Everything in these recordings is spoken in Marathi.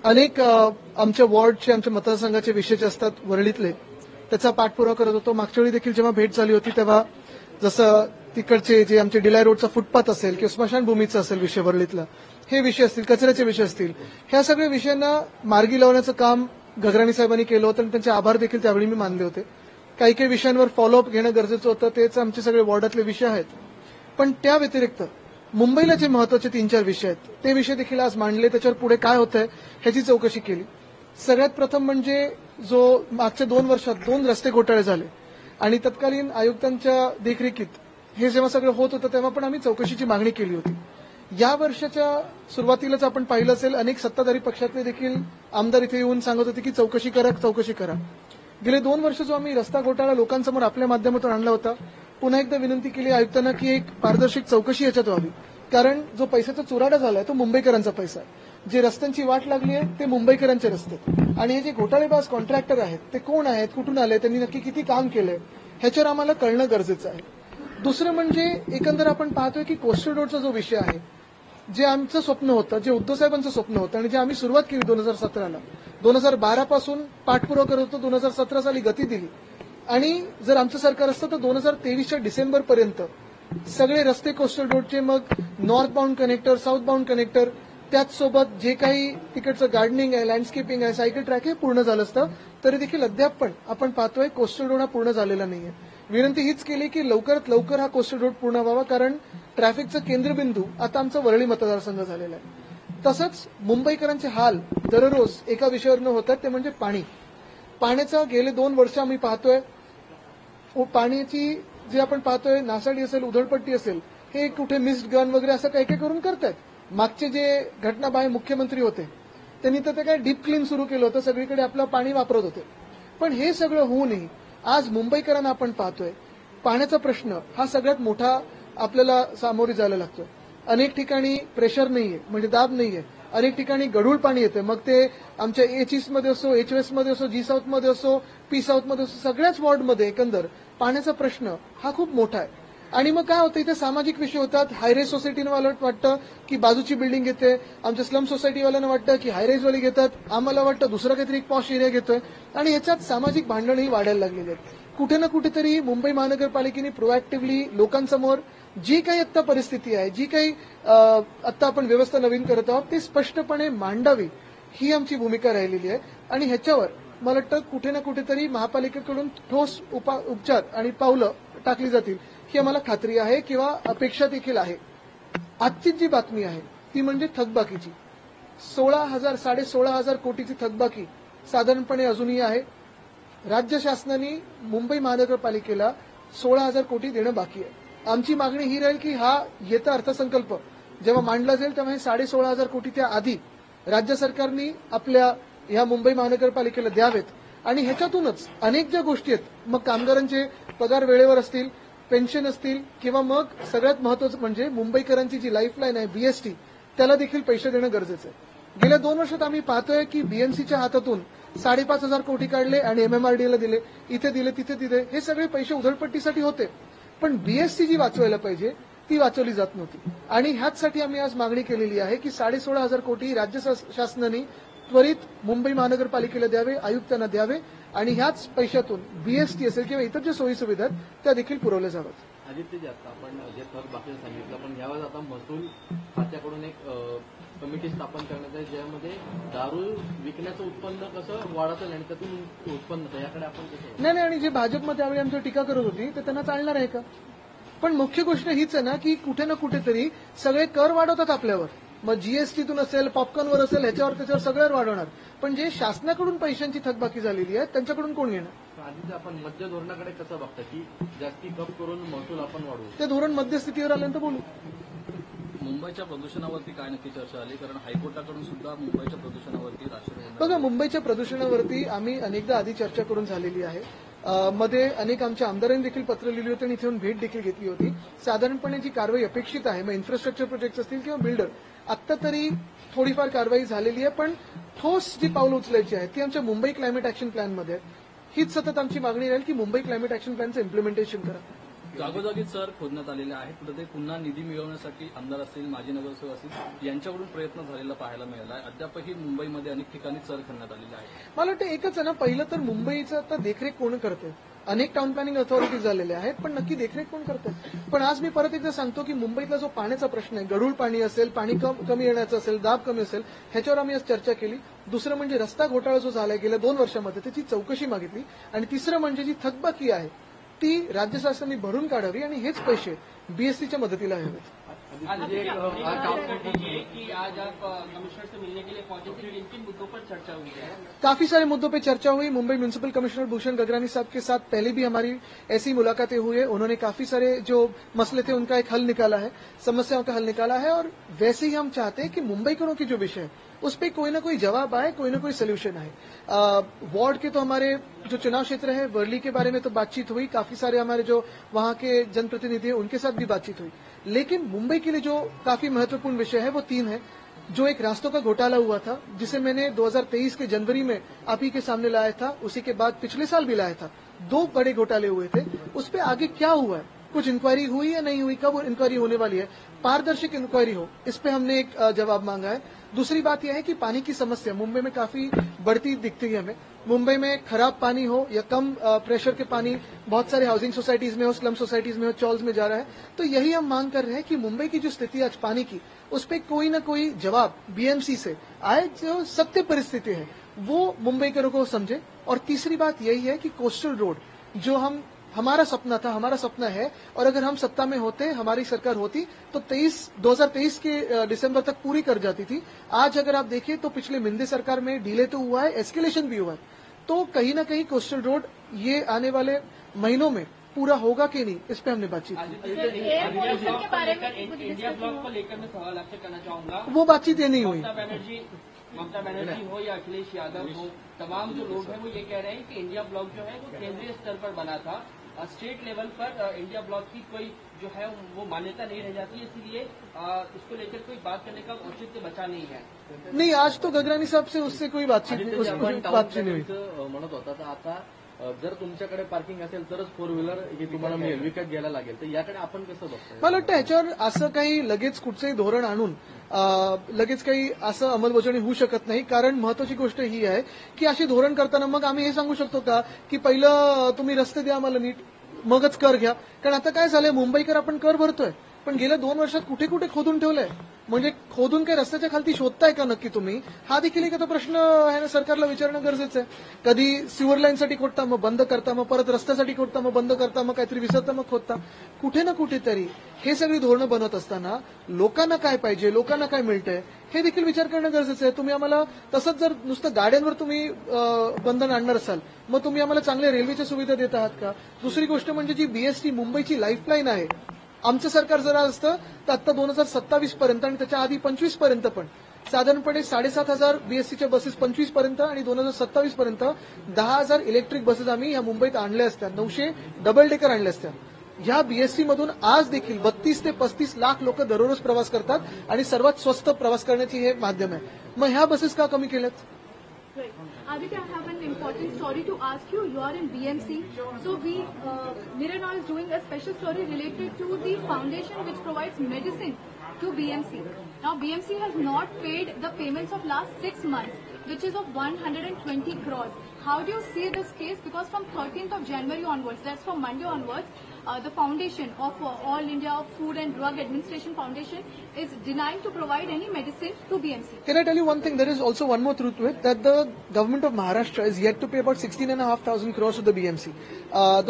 अनेक आमच्या वॉर्डचे आमच्या मतदारसंघाचे विषय असतात वरळीतले, त्याचा पाठपुरावा करत होतो. मागच्या वेळी देखील जेव्हा भेट झाली होती तेव्हा जसं तिकडचे जे आमचे डिलाय रोडचा फुटपाथ असेल किंवा स्मशानभूमीचा असेल विषय वरळीतला, हे विषय असतील, कचऱ्याचे विषय असतील, ह्या सगळ्या विषयांना मार्गी लावण्याचं काम गगराणी साहेबांनी केलं होतं आणि त्यांचे आभार देखील त्यावेळी मी मानले होते. काही काही विषयांवर फॉलोअप घेणं गरजेचं होतं, तेच आमचे सगळे वॉर्डातले विषय आहेत. पण त्या व्यतिरिक्त मुंबईला जे महत्वाचे 3-4 विषय आहेत ते विषय देखील आज मांडले. त्याच्यावर पुढे काय होतंय ह्याची चौकशी केली. सगळ्यात प्रथम म्हणजे जो मागच्या 2 वर्षात 2 रस्ते घोटाळे झाले आणि तत्कालीन आयुक्तांच्या देखरेखीत हे जेव्हा सगळं होत होतं तेव्हा पण आम्ही चौकशीची मागणी केली होती. या वर्षाच्या सुरुवातीलाच आपण पाहिलं असेल अनेक सत्ताधारी पक्षातले देखील आमदार इथे येऊन सांगत होते की चौकशी करा. गेले 2 वर्ष जो आम्ही रस्ता घोटाळा लोकांसमोर आपल्या माध्यमातून आणला होता, पुन्हा एकदा विनंती केली आयुक्तांना की एक पारदर्शक चौकशी याच्यात व्हावी. कारण जो पैशाचा चुराडा झालाय तो मुंबईकरांचा पैसा आहे. जे रस्त्यांची वाट लागली आहे ते मुंबईकरांचे रस्ते आणि हे जे घोटाळेबाज कॉन्ट्रॅक्टर आहेत ते कोण आहेत, कुठून आले, त्यांनी नक्की किती काम केलंय ह्याच्यावर आम्हाला कळणं गरजेचं आहे. दुसरं म्हणजे एकंदर आपण पाहतोय की कोस्टल रोडचा जो विषय आहे, जे आमचं स्वप्न होतं, जे उद्धव साहेबांचं स्वप्न होतं आणि जे आम्ही सुरुवात केली 2017ला, 2012 पासून पाठपुरावा करत होतो, 2017 साली गती दिली आणि जर आमचं सरकार असतं तर 2023च्या डिसेंबरपर्यंत सगळे रस्ते कोस्टल रोडचे, मग north bound connector, south bound connector, त्याचसोबत जे काही तिकडचं गार्डनिंग आहे, लँडस्केपिंग आहे, सायकल ट्रॅक हे पूर्ण झालं असतं. तरी देखील अद्याप पण आपण पाहतोय कोस्टल रोड हा पूर्ण झालेला नाहीये. विनंती हीच केली की लवकरात लवकर हा कोस्टल रोड पूर्ण व्हावा, कारण ट्रॅफिकचं केंद्रबिंदू आता आमचा वरळी मतदारसंघ झालेला आहे. तसंच मुंबईकरांचे हाल दररोज एका विषयावर न होतात ते म्हणजे पाणी. पाण्याचं गेले 2 वर्ष आम्ही पाहतोय, पाण्याची जे आपण पाहतोय नासाडी असेल, उधळपट्टी असेल, हे कुठे मिस्ड गन वगैरे असं काही काही करून करतायत. मागचे जे घटनाबाह्य मुख्यमंत्री होते त्यांनी तर ते काय डीप क्लीन सुरू केलं होतं, सगळीकडे आपलं पाणी वापरत होते. पण हे सगळं होऊनही आज मुंबईकरांना आपण पाहतोय पाण्याचा प्रश्न हा सगळ्यात मोठा आपल्याला सामोरे जायला लागतोय. अनेक ठिकाणी प्रेशर नाहीये, म्हणजे दाब नाहीये. अनेक ठिकाणी गढूळ पाणी येते, मग ते आमच्या एच ईस्टमध्ये असो, एच वेस्टमध्ये असो, जी साऊथमध्ये असो, पी साऊथमध्ये असो, सगळ्याच वॉर्डमध्ये एकंदर पाण्याचा प्रश्न हा खूप मोठा आहे. आणि मग काय होतं, इथे सामाजिक विषय होतात. हायरेज सोसायटीवाला वाटतं की बाजूची बिल्डिंग घेते, आमच्या स्लम सोसायटीवाल्यांना वाटतं की हायरेजवाली घेतात, आम्हाला वाटतं दुसरा काहीतरी पॉश एरिया घेतोय आणि ह्याच्यात सामाजिक भांडणही वाढायला लागलेली आहेत. कुठे ना कुठेतरी मुंबई महानगरपालिकेने प्रोएक्टिव्हली लोकांसमोर जी काही आत्ता परिस्थिती आहे, जी काही आत्ता आपण व्यवस्था नवीन करत आहोत ती स्पष्टपणे मांडावी, ही आमची भूमिका राहिलेली आहे. आणि ह्याच्यावर मला वाटतं कुठे ना कुठेतरी महापालिकेकडून ठोस उपचार आणि पावलं टाकली जातील ही आम्हाला खात्री आहे किंवा अपेक्षा देखील आहे. आजची जी बातमी आहे ती म्हणजे थकबाकीची. 16,000 कोटीची थकबाकी साधारणपणे अजूनही आहे. राज्य शासनाने मुंबई महानगरपालिकेला 16,000 कोटी देणं बाकी आहे. आमची मागणी ही राहील की हा येता अर्थसंकल्प जेव्हा मांडला जाईल तेव्हा हे 16,500 कोटी त्या आधी राज्य सरकारने आपल्या ह्या मुंबई महानगरपालिकेला द्यावेत आणि ह्याच्यातूनच अनेक ज्या गोष्टी आहेत, मग कामगारांचे पगार वेळेवर असतील, पेन्शन असतील किंवा मग सगळ्यात महत्वाचं म्हणजे मुंबईकरांची जी लाईफलाईन आहे बीएसटी, त्याला देखील पैसे देणं गरजेचं आहे. गेल्या 2 वर्षात आम्ही पाहतोय की बीएमसीच्या हातातून 5,500 कोटी काढले आणि एमएमआरडीएला दिले, इथे दिले, तिथे दिले. हे सगळे पैसे उधळपट्टीसाठी होते, पण बीएसटी जी वाचवायला पाहिजे ती वाचवली जात नव्हती. आणि ह्याचसाठी आम्ही आज मागणी केलेली आहे की 16,500 कोटी राज्य शासनाने त्वरित मुंबई महानगरपालिकेला द्यावे, आयुक्तांना द्यावे आणि ह्याच पैशातून बीएसटी असेल किंवा इतर ज्या सोयी सुविधा आहेत त्या देखील पुरवल्या जाव्यात. आदित्यजी, आता आपण जे थकबाकी सांगितलं, पण यावेळेस आता महसूल खात्याकडून एक कमिटी स्थापन करण्यात आहे ज्यामध्ये दारू विकण्याचं उत्पन्न कसं वाढतं आणि त्यातून उत्पन्न याकडे आपण कसं नाही. आणि जे भाजपमध्ये त्यावेळी आमची टीका करत होती तर त्यांना चालणार आहे का? पण मुख्य गोष्ट हीच आहे ना की कुठे ना कुठेतरी सगळे कर वाढवतात आपल्यावर. मग जीएसटीतून असेल, पॉपकॉर्नवर असेल, ह्याच्यावर त्याच्यावर सगळ्यावर वाढवणार. पण जे शासनाकडून पैशांची थकबाकी झालेली आहे त्यांच्याकडून कोण घेणार? आधी आपण मध्य धोरणाकडे कसं बघता की जास्ती कप करून महसूल आपण वाढवू? ते धोरण मध्यस्थितीवर आल्यानंतर बोलू. मुंबईच्या प्रदूषणावरती काय नक्की चर्चा आली? कारण हायकोर्टाकडून सुद्धा मुंबईच्या प्रदूषणावरती बघा, मुंबईच्या प्रदूषणावरती आम्ही अनेकदा आधी चर्चा करून झालेली आहे. मध्ये अनेक आमच्या आमदारांनी देखील पत्र लिहिली होती आणि इथे येऊन भेट देखील घेतली होती. साधारणपणे जी कारवाई अपेक्षित आहे, मग इन्फ्रास्ट्रक्चर प्रोजेक्ट असतील किंवा बिल्डर, आत्ता तरी थोडीफार कारवाई झालेली आहे. पण ठोस जी पावलं उचलायची आहेत ती आमच्या मुंबई क्लायमेट ऍक्शन प्लॅनमध्ये आहे. हीच सतत आमची मागणी राहील की मुंबई क्लायमेट ऍक्शन प्लॅनचं इम्प्लिमेंटेशन करा. जागोजागी चर खोदण्यात आलेले आहेत. कुठे पुन्हा निधी मिळवण्यासाठी आमदार असतील, माजी नगरसेवक असतील यांच्याकडून प्रयत्न झालेला पाहायला मिळाला आहे. अद्यापही मुंबईमध्ये अनेक ठिकाणी चर खणण्यात आलेले आहे. मला वाटतं एकच आहे ना, पहिलं तर मुंबईचं आता देखरेख कोण करते. अनेक टाउन प्लॅनिंग अथॉरिटीज झालेल्या आहेत, पण नक्की देखरेख कोण करते. पण आज मी परत एकदा सांगतो की मुंबईतला जो पाण्याचा प्रश्न आहे, गढूळ पाणी असेल, पाणी कमी येण्याचं असेल, दाब कमी असेल, ह्याच्यावर आम्ही आज चर्चा केली. दुसरं म्हणजे रस्ता घोटाळा जो झालाय गेल्या 2 वर्षामध्ये त्याची चौकशी मागितली. आणि तिसरं म्हणजे जी थकबाकी आहे ती राज्य शासनाने भरून काढावी आणि हेच पैसे बीएससीच्या मदतीला हवेत. आज कि आज आप कमिश्नर से मिलने के लिए पहुंचे थे, किन किन मुद्दों पर चर्चा हुई है? काफी सारे मुद्दों पे चर्चा हुई. मुंबई म्यूनिसिपल कमिश्नर भूषण गगरानी साहब के साथ पहले भी हमारी ऐसी मुलाकातें हुई है. उन्होंने काफी सारे जो मसले थे उनका एक हल निकाला है, समस्याओं का हल निकाला है. और वैसे ही हम चाहते हैं कि मुंबईकरों की जो विषय है उस पर कोई ना कोई जवाब आए, कोई ना कोई सोल्यूशन आए. वार्ड के तो हमारे जो चुनाव क्षेत्र है वर्ली के बारे में तो बातचीत हुई, काफी सारे हमारे जो वहां के जनप्रतिनिधि हैं उनके साथ भी बातचीत हुई. लेकिन मुंबई के लिए जो काफी महत्वपूर्ण विषय है वो 3 है. जो एक रास्तों का घोटाला हुआ था जिसे मैंने 2023 के जनवरी में आप ही के सामने लाया था, उसी के बाद पिछले साल भी लाया था. 2 बड़े घोटाले हुए थे. उस पर आगे क्या हुआ है, कुछ इंक्वायरी हुई या नहीं हुई, कब इंक्वायरी होने वाली है, पारदर्शी इंक्वायरी हो, इस पे हमने एक जवाब मांगा है. दूसरी बात यह है कि पानी की समस्या मुंबई में काफी बढ़ती दिखती है हमें. मुंबई में खराब पानी हो या कम प्रेशर के पानी बहुत सारे हाउसिंग सोसाइटीज में हो, स्लम सोसाइटीज में हो, चॉल्स में जा रहा है. तो यही हम मांग कर रहे हैं कि मुंबई की जो स्थिति आज पानी की, उस पर कोई ना कोई जवाब बीएमसी से आए. जो सत्य परिस्थिति है वो मुंबईकरों को समझे. और तीसरी बात यही है कि कोस्टल रोड जो हमारा सपना था, हमारा सपना है, और अगर हम सत्ता में होते, हमारी सरकार होती तो 2023 के दिसंबर तक पूरी कर जाती थी. आज अगर आप देखें तो पिछले मिंदे सरकार में डिले तो हुआ है, एस्केलेशन भी हुआ है. तो कहीं ना कहीं कोस्टल रोड ये आने वाले महीनों में पूरा होगा कि नहीं, इस पे हमने बातचीत की. इंडिया ब्लॉक को लेकर मैं सवाल आपसे करना चाहूंगा. वो बातचीत ये नहीं हुई. ममता बनर्जी हो या अखिलेश यादव हो, तमाम जो लोग हैं वो ये कह रहे हैं कि इंडिया ब्लॉक जो है वो केंद्रीय स्तर पर बना था, स्टेट लेवल पर इंडिया ब्लॉक की कोई जो है वो मान्यता नहीं रह जाती, इसलिए इसको लेकर कोई बात करने का औचित्य बचा नहीं है. नहीं, आज तो गगरानी साहब से उससे कोई बातचीत नहीं हुई. म्हणत होता तर आता जर तुमच्याकडे पार्किंग असेल तरच 4 व्हीलर हे तुम्हाला मिळेल, विकत घ्यायला लागेल, तर याकडे आपण कसं बघतो. मला वाटतं ह्याच्यावर असं काही लगेच कुठचंही धोरण आणून लगेच काही असं अंमलबजावणी होऊ शकत नाही. कारण महत्वाची गोष्ट ही आहे की अशी धोरण करताना मग आम्ही हे सांगू शकतो का की पहिलं तुम्ही रस्ते द्या आम्हाला नीट, मगच कर घ्या. कारण आता काय झालंय, मुंबईकर आपण कर भरतोय पण गेल्या 2 वर्षात कुठे कुठे खोदून ठेवलंय. म्हणजे खोदून काही रस्त्याच्या खालती शोधताय का नक्की तुम्ही, हा देखील एक प्रश्न आहे ना, सरकारला विचारणं गरजेचं आहे. कधी सिवर लाईनसाठी खोदता, मग बंद करता, मग परत रस्त्यासाठी खोदता, मग बंद करता, मग काहीतरी विसरता, मग खोदता. कुठे ना कुठेतरी हे सगळी धोरणं बनवत असताना लोकांना काय पाहिजे, लोकांना काय मिळतंय हे देखील विचार करणं गरजेचं आहे. तुम्ही आम्हाला तसंच जर नुसतं गाड्यांवर तुम्ही बंधन आणणार असाल, मग तुम्ही आम्हाला चांगल्या रेल्वेच्या सुविधा देत आहात का. दुसरी गोष्ट म्हणजे जी बीएसटी मुंबईची लाईफलाईन आहे, आमचं सरकार जरा असतं तर आता 2027 पर्यंत आणि त्याच्या आधी 25 पर्यंत पण साधारणपणे 7,500 बीएससीच्या बसेस 25 पर्यंत आणि 2027 पर्यंत 10,000 इलेक्ट्रिक बसेस आम्ही या मुंबईत आणल्या असत्या, 900 डबल डेकर आणल्या असत्या. ह्या बीएससी मधून आज देखील 32 ते 35 लाख लोक दररोज प्रवास करतात आणि सर्वात स्वस्त प्रवास करण्याची हे माध्यम आहे. मग ह्या बसेस का कमी केल्यात. Right. Aditya, I have an important story to ask you. You are in BMC. So Mirror Now is doing a special story related to the foundation which provides medicine to BMC. Now BMC has not paid the payments of last 6 months, which is of 120 crores. How do you see this case? Because from 13th of January onwards, that's from Monday onwards, the foundation of All India Food and Drug Administration Foundation is denying to provide any medicine to BMC. Can I tell you one thing? There is also one more truth to it, that the government of Maharashtra is yet to pay about 16,500 crores to the BMC.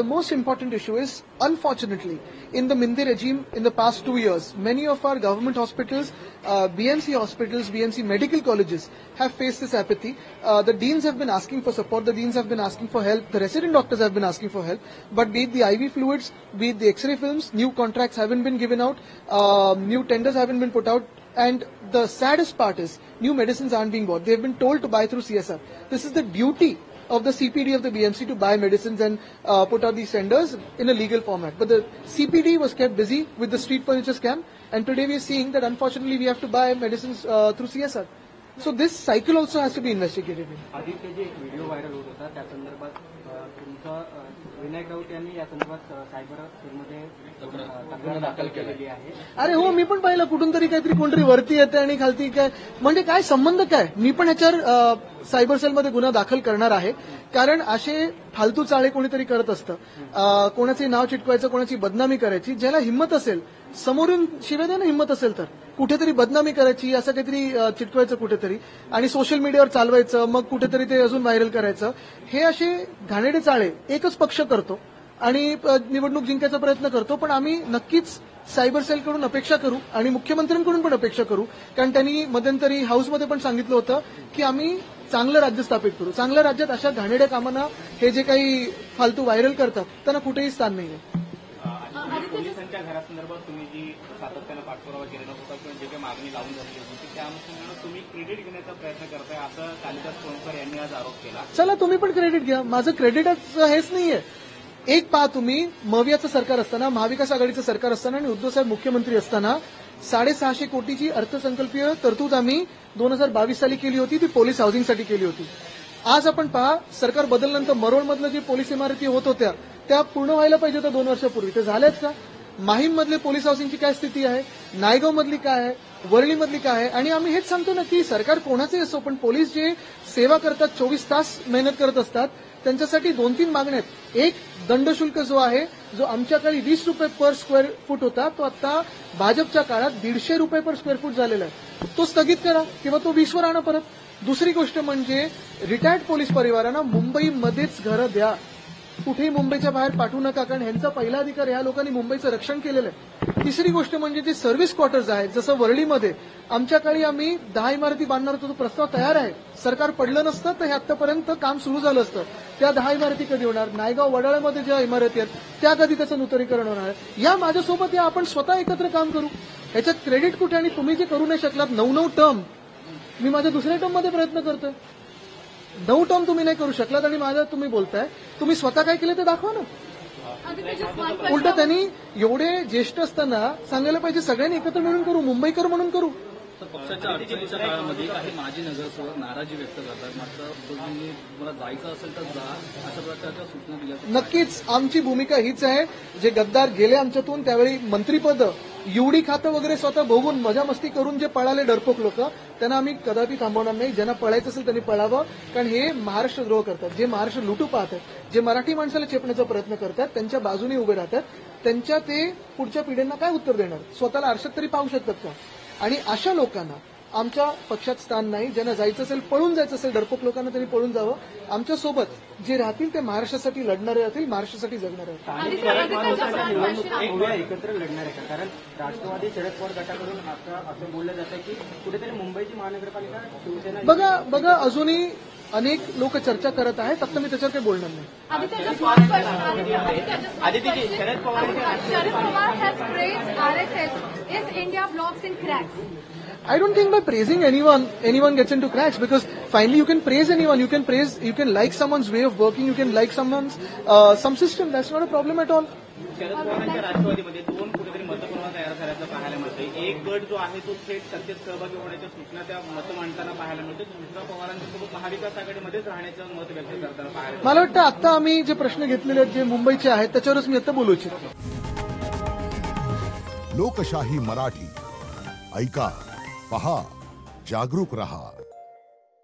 The most important issue is, unfortunately, in the Minde regime in the past 2 years, many of our government hospitals, BMC hospitals, BMC medical colleges have faced this apathy. The deans have been asking for support, the deans have been asking for help, the resident doctors have been asking for help, but be it the IV fluids, be it the X-ray films, new contracts haven't been given out, new tenders haven't been put out, and the saddest part is new medicines aren't being bought. They've been told to buy through CSR. This is the duty of the CPD of the BMC to buy medicines and put out these tenders in a legal format. But the CPD was kept busy with the street furniture scam, and today we are seeing that unfortunately we have to buy medicines through CSR. So this cycle also has to be investigated. Aditya जे एक व्हिडिओ व्हायरल होत होता त्या संदर्भात तुमचा विनायक राऊत यांनी या संदर्भात सायबर सेलमध्ये तक्रार दाखल केलेली आहे. अरे हो, मी पण पाहिलं कुठून तरी काहीतरी कोणतरी वरती येते आणि खालती काय, म्हणजे काय संबंध काय. मी पण ह्याच्यावर सायबर सेलमध्ये गुन्हा दाखल करणार आहे, कारण असे फालतू चाळे कोणीतरी करत असतं. कोणाचे नाव चिटकवायचं, कोणाची बदनामी करायची. ज्याला हिंमत असेल, समोरून शिवेद्यानं हिंमत असेल तर कुठेतरी बदनामी करायची, असं काहीतरी चिटकवायचं कुठेतरी आणि सोशल मीडियावर चालवायचं, मग कुठेतरी ते अजून व्हायरल करायचं. हे असे घाणेरडे चाळे एकच पक्ष करतो आणि निवडणूक जिंकायचा प्रयत्न करतो. पण आम्ही नक्कीच सायबर सेलकडून अपेक्षा करू आणि मुख्यमंत्र्यांकडून पण अपेक्षा करू, कारण त्यांनी मध्यंतरी हाऊसमध्ये पण सांगितलं होतं की आम्ही चांगलं राज्य स्थापित करू. चांगल्या राज्यात अशा घाणेरड्या कामांना, हे जे काही फालतू व्हायरल करतात, त्यांना कुठेही स्थान नाहीये. पोलिसांच्या घरासंदर्भात तुम्ही जी सातत्यानं पाठपुरावा केलेला होता किंवा जे काही मागणी लावून झालेली होती त्या अनुषंगानं तुम्ही क्रेडिट घेण्याचा प्रयत्न करताय, असं कालिदास कोळंबकर यांनी आज आरोप केला. चला तुम्ही पण क्रेडिट घ्या. माझं क्रेडिटच हेच नाहीये. एक पहा, तुम्ही मवियाचं सरकार असताना, महाविकास आघाडीचं सरकार असताना आणि उद्धव साहेब मुख्यमंत्री असताना 650 कोटीची अर्थसंकल्पीय तरतूद आम्ही 2022 साली केली होती. ती पोलीस हाऊसिंगसाठी केली होती. आज आपण पहा, सरकार बदलल्यानंतर मरोळमधलं जे पोलीस इमारती होत होत्या त्या पूर्ण व्हायला पाहिजे होत्या 2 वर्षापूर्वी. ते झाल्यात का? माहीममधले पोलीस हाऊसिंगची काय स्थिती आहे, नायगावमधली काय आहे, वरळीमधली काय आहे. आणि आम्ही हेच सांगतो ना की सरकार कोणाचंही असो, पण पोलीस जे सेवा करतात, 24 तास मेहनत करत असतात, त्यांच्यासाठी 2-3 मागण्या आहेत. एक, दंडशुल्क जो आहे, जो आमच्या काळी 20 रुपये पर स्क्वेअर फूट होता, तो आता भाजपच्या काळात 150 रुपये पर स्क्वेअर फूट झालेला आहे. तो स्थगित करा किंवा तो 20 वर आणा परत. दुसरी गोष्ट म्हणजे रिटायर्ड पोलीस परिवारांना मुंबईमध्येच घरं द्या. कुठेही मुंबईच्या बाहेर पाठवू नका, कारण ह्यांचा पहिला अधिकार ह्या लोकांनी मुंबईचं रक्षण केलेलं आहे. तिसरी गोष्ट म्हणजे जे सर्व्हिस क्वार्टर्स आहेत, जसं वरळीमध्ये आमच्या काळी आम्ही 10 इमारती बांधणार होतो, तो प्रस्ताव तयार आहे. सरकार पडलं नसतं तर हे आतापर्यंत काम सुरू झालं असतं. त्या 10 इमारती कधी होणार? नायगाव वडाळ्यामध्ये ज्या इमारती आहेत त्या कधी त्याचं नूतनीकरण होणार? या माझ्यासोबत या, आपण स्वतः एकत्र काम करू. ह्याच्यात क्रेडिट कुठे? आणि तुम्ही जे करू नाही शकलात 9 टर्म, मी माझ्या दुसऱ्या टर्ममध्ये प्रयत्न करतोय. 9 टर्म तुम्ही नाही करू शकलात आणि माझ्या तुम्ही बोलताय. तुम्ही स्वतः काय केलं ते दाखवा ना. उलट त्यांनी एवढे ज्येष्ठ असताना सांगायला पाहिजे सगळ्यांनी एकत्र मिळून करू, मुंबईकर म्हणून करू. तर पक्षाच्या अडचणीच्या काळामध्ये काही माजी नगरसेवक नाराजी व्यक्त करतात. मात्र उद्धवजींनी तुम्हाला जायचं असेल तर जा, अशा प्रकारच्या सूचना दिल्या. नक्कीच आमची भूमिका हीच आहे. जे गद्दार गेले आमच्यातून, त्यावेळी मंत्रीपद, युडी खातं वगैरे स्वतः भोगून मजा मस्ती करून जे पळाले डरपोक लोक, त्यांना आम्ही कदापि थांबवणार नाही. ज्यांना पळायचं असेल त्यांनी पळावं, कारण हे महाराष्ट्र द्रोह करतात. जे महाराष्ट्र लुटू पाहतात, जे मराठी माणसाला चेपण्याचा प्रयत्न करतात, त्यांच्या बाजूने उभे राहतात. त्यांच्या ते पुढच्या पिढ्यांना काय उत्तर देणार? स्वतःला आरशात तरी पाहू शकतात का? आणि अशा लोकांना आमच्या पक्षात स्थान नाही. ज्यांना जायचं असेल, पळून जायचं असेल, डरपोक लोकांना त्यांनी पळून जावं. आमच्यासोबत जे राहतील ते महाराष्ट्रासाठी लढणारे राहतील, महाराष्ट्रासाठी जगणारे राहतील. एकत्र लढणार आहे का? कारण राष्ट्रवादी शरद पवार गटाकडून असं बोललं जातं की कुठेतरी मुंबईची महानगरपालिका शिवसेना. बघा अजूनही अनेक लोक चर्चा करत आहेत. फक्त मी त्याच्यावर काही बोलणार नाही. आदित्यजी, Sharad Pawar has praised RSS. Is India blocks in cracks? I don't think by praising anyone gets into cracks, because finally you can praise anyone. You can like someone's way of working. You can like someone's some system. That's not a problem at all. Sharad पवारांच्या राष्ट्रवादीमध्ये 2 कुठेतरी मतप्रवाह तयार झाल्याचं पाहायला मिळतंय. एक गट जो आहे तो थेट सत्तेत सहभागी होण्याच्या सूचना त्या मत मांडताना पाहायला मिळते. दुसरा पवारांच्यासोबत महाविकास आघाडीमध्येच राहण्याचं मत व्यक्त करताना पाहायला मिळतं. मला वाटतं आता आम्ही जे प्रश्न घेतलेले आहेत, जे मुंबईचे आहेत, त्याच्यावरच मी आता बोलू इच्छितो. लोकशाही मराठी ऐका, पहा, जागरूक रहा.